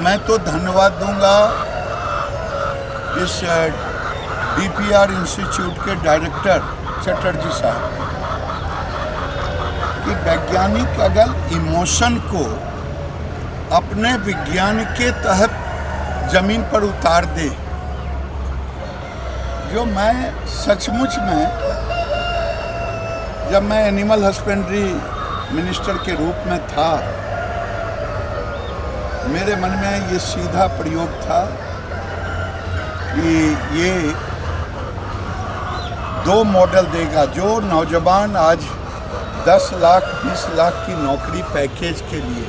मैं तो धन्यवाद दूंगा इस डीपीआर इंस्टीट्यूट के डायरेक्टर चटर्जी साहब कि वैज्ञानिक अगर इमोशन को अपने विज्ञान के तहत जमीन पर उतार दे, जो मैं सचमुच में जब मैं एनिमल हस्बेंड्री मिनिस्टर के रूप में था, मेरे मन में ये सीधा प्रयोग था कि ये 2 मॉडल देगा। जो नौजवान आज 10 लाख 20 लाख की नौकरी पैकेज के लिए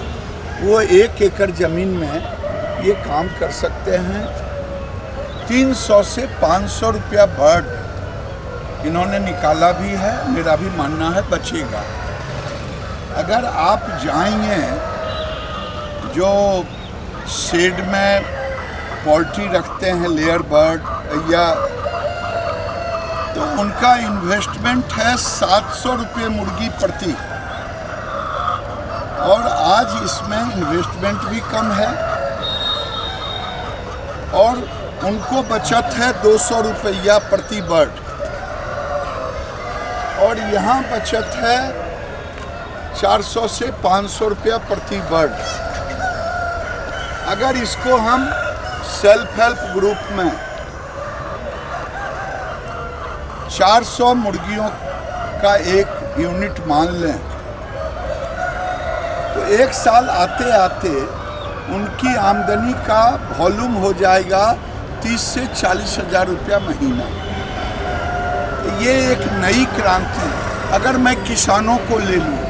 वो 1 एकड़ ज़मीन में ये काम कर सकते हैं। 300 से 500 रुपया बर्ड इन्होंने निकाला भी है, मेरा भी मानना है बचेगा। अगर आप जाएंगे जो शेड में पोल्ट्री रखते हैं लेयर बर्ड या, तो उनका इन्वेस्टमेंट है 700 रुपये मुर्गी प्रति, और आज इसमें इन्वेस्टमेंट भी कम है और उनको बचत है 200 रुपया प्रति बर्ड, और यहाँ बचत है 400 से 500 रुपया प्रति बर्ड। अगर इसको हम सेल्फ हेल्प ग्रुप में 400 मुर्गियों का एक यूनिट मान लें, तो 1 साल आते आते उनकी आमदनी का वॉल्यूम हो जाएगा 30 से 40 हज़ार रुपया महीना। ये एक नई क्रांति। अगर मैं किसानों को ले लूँ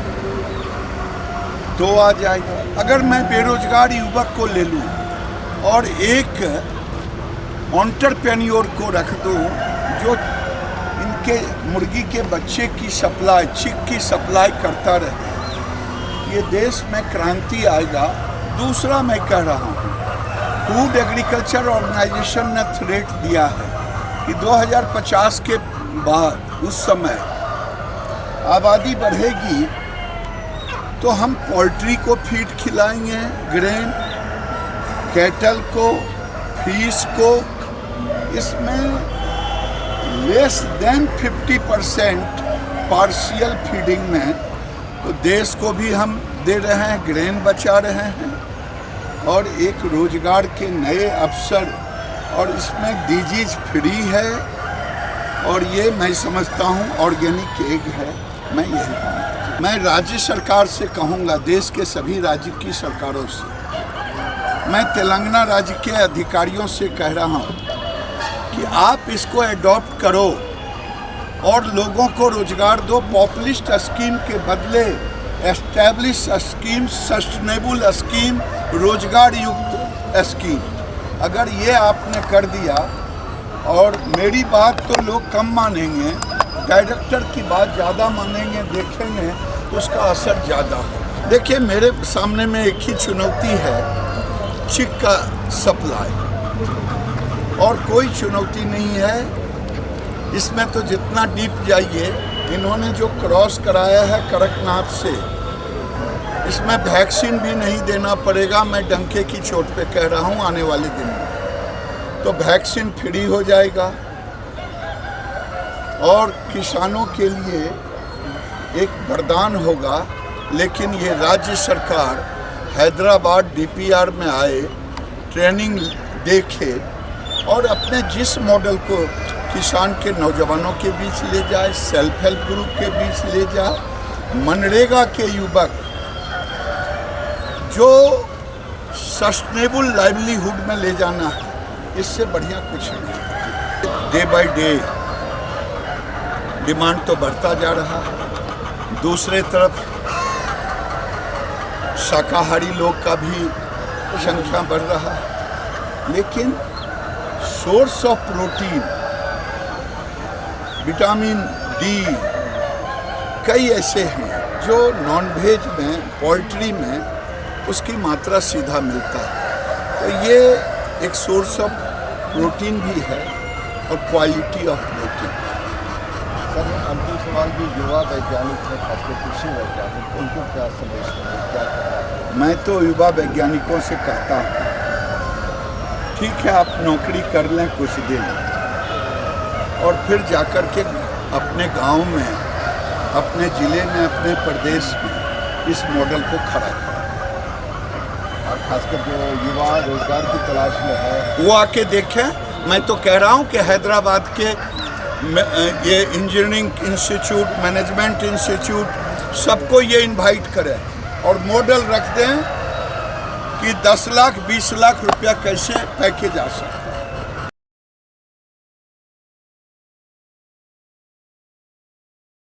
तो आ जाएगा। अगर मैं बेरोजगार युवक को ले लूँ और एक एंटरप्रेन्योर को रख दूँ जो इनके मुर्गी के बच्चे की सप्लाई, चिक की सप्लाई करता रहे, ये देश में क्रांति आएगा। दूसरा मैं कह रहा हूँ, फूड एग्रीकल्चर ऑर्गेनाइजेशन ने थ्रेट दिया है कि 2050 के बाद उस समय आबादी बढ़ेगी तो हम पोल्ट्री को फीड खिलाएंगे, ग्रेन, कैटल को, फिश को। इसमें लेस देन 50% पार्शियल फीडिंग में, तो देश को भी हम दे रहे हैं, ग्रेन बचा रहे हैं और एक रोजगार के नए अवसर, और इसमें डिजीज फ्री है, और ये मैं समझता हूँ ऑर्गेनिक एग है। मैं राज्य सरकार से कहूँगा, देश के सभी राज्य की सरकारों से, मैं तेलंगाना राज्य के अधिकारियों से कह रहा हूँ कि आप इसको एडॉप्ट करो और लोगों को रोजगार दो। पॉपुलिस्ट स्कीम के बदले एस्टैब्लिश स्कीम, सस्टेनेबल स्कीम, रोजगार युक्त स्कीम, अगर ये आपने कर दिया, और मेरी बात तो लोग कम मानेंगे, डायरेक्टर की बात ज़्यादा मानेंगे, देखेंगे उसका असर ज़्यादा हो। देखिए, मेरे सामने में एक ही चुनौती है, चिक का सप्लाई, और कोई चुनौती नहीं है इसमें। तो जितना डीप जाइए, इन्होंने जो क्रॉस कराया है कड़कनाथ से, इसमें वैक्सीन भी नहीं देना पड़ेगा। मैं डंके की चोट पे कह रहा हूँ, आने वाले दिन में तो वैक्सीन फ्री हो जाएगा, और किसानों के लिए एक वरदान होगा। लेकिन ये राज्य सरकार हैदराबाद डीपीआर में आए, ट्रेनिंग देखे और अपने जिस मॉडल को किसान के नौजवानों के बीच ले जाए, सेल्फ हेल्प ग्रुप के बीच ले जाए, मनरेगा के युवक जो सस्टेनेबल लाइवलीहुड में ले जाना है, इससे बढ़िया कुछ नहीं। डे बाय डे डिमांड तो बढ़ता जा रहा है। दूसरे तरफ शाकाहारी लोग का भी संख्या बढ़ रहा है, लेकिन source of protein, vitamin D कई ऐसे हैं जो नॉनवेज में, पोल्ट्री में उसकी मात्रा सीधा मिलता है। तो ये एक सोर्स ऑफ प्रोटीन भी है और क्वालिटी ऑफ प्रोटीन। सर, अंतिम सवाल भी, युवा वैज्ञानिक है, खासकर कृषि वैज्ञानिक, उनको क्या संदेश देंगे, क्या कहना है? मैं तो युवा वैज्ञानिकों से कहता हूँ ठीक है आप नौकरी कर लें कुछ दिन और फिर जाकर के अपने गांव में, अपने ज़िले में, अपने प्रदेश में इस मॉडल को खड़ा करें। और खासकर जो युवा रोजगार की तलाश में है वो आके देखें। मैं तो कह रहा हूँ कि हैदराबाद के ये इंजीनियरिंग इंस्टीट्यूट, मैनेजमेंट इंस्टीट्यूट सबको ये इनवाइट करें और मॉडल रख दें कि 10 लाख 20 लाख रुपया कैसे पैकेज आ सकता है।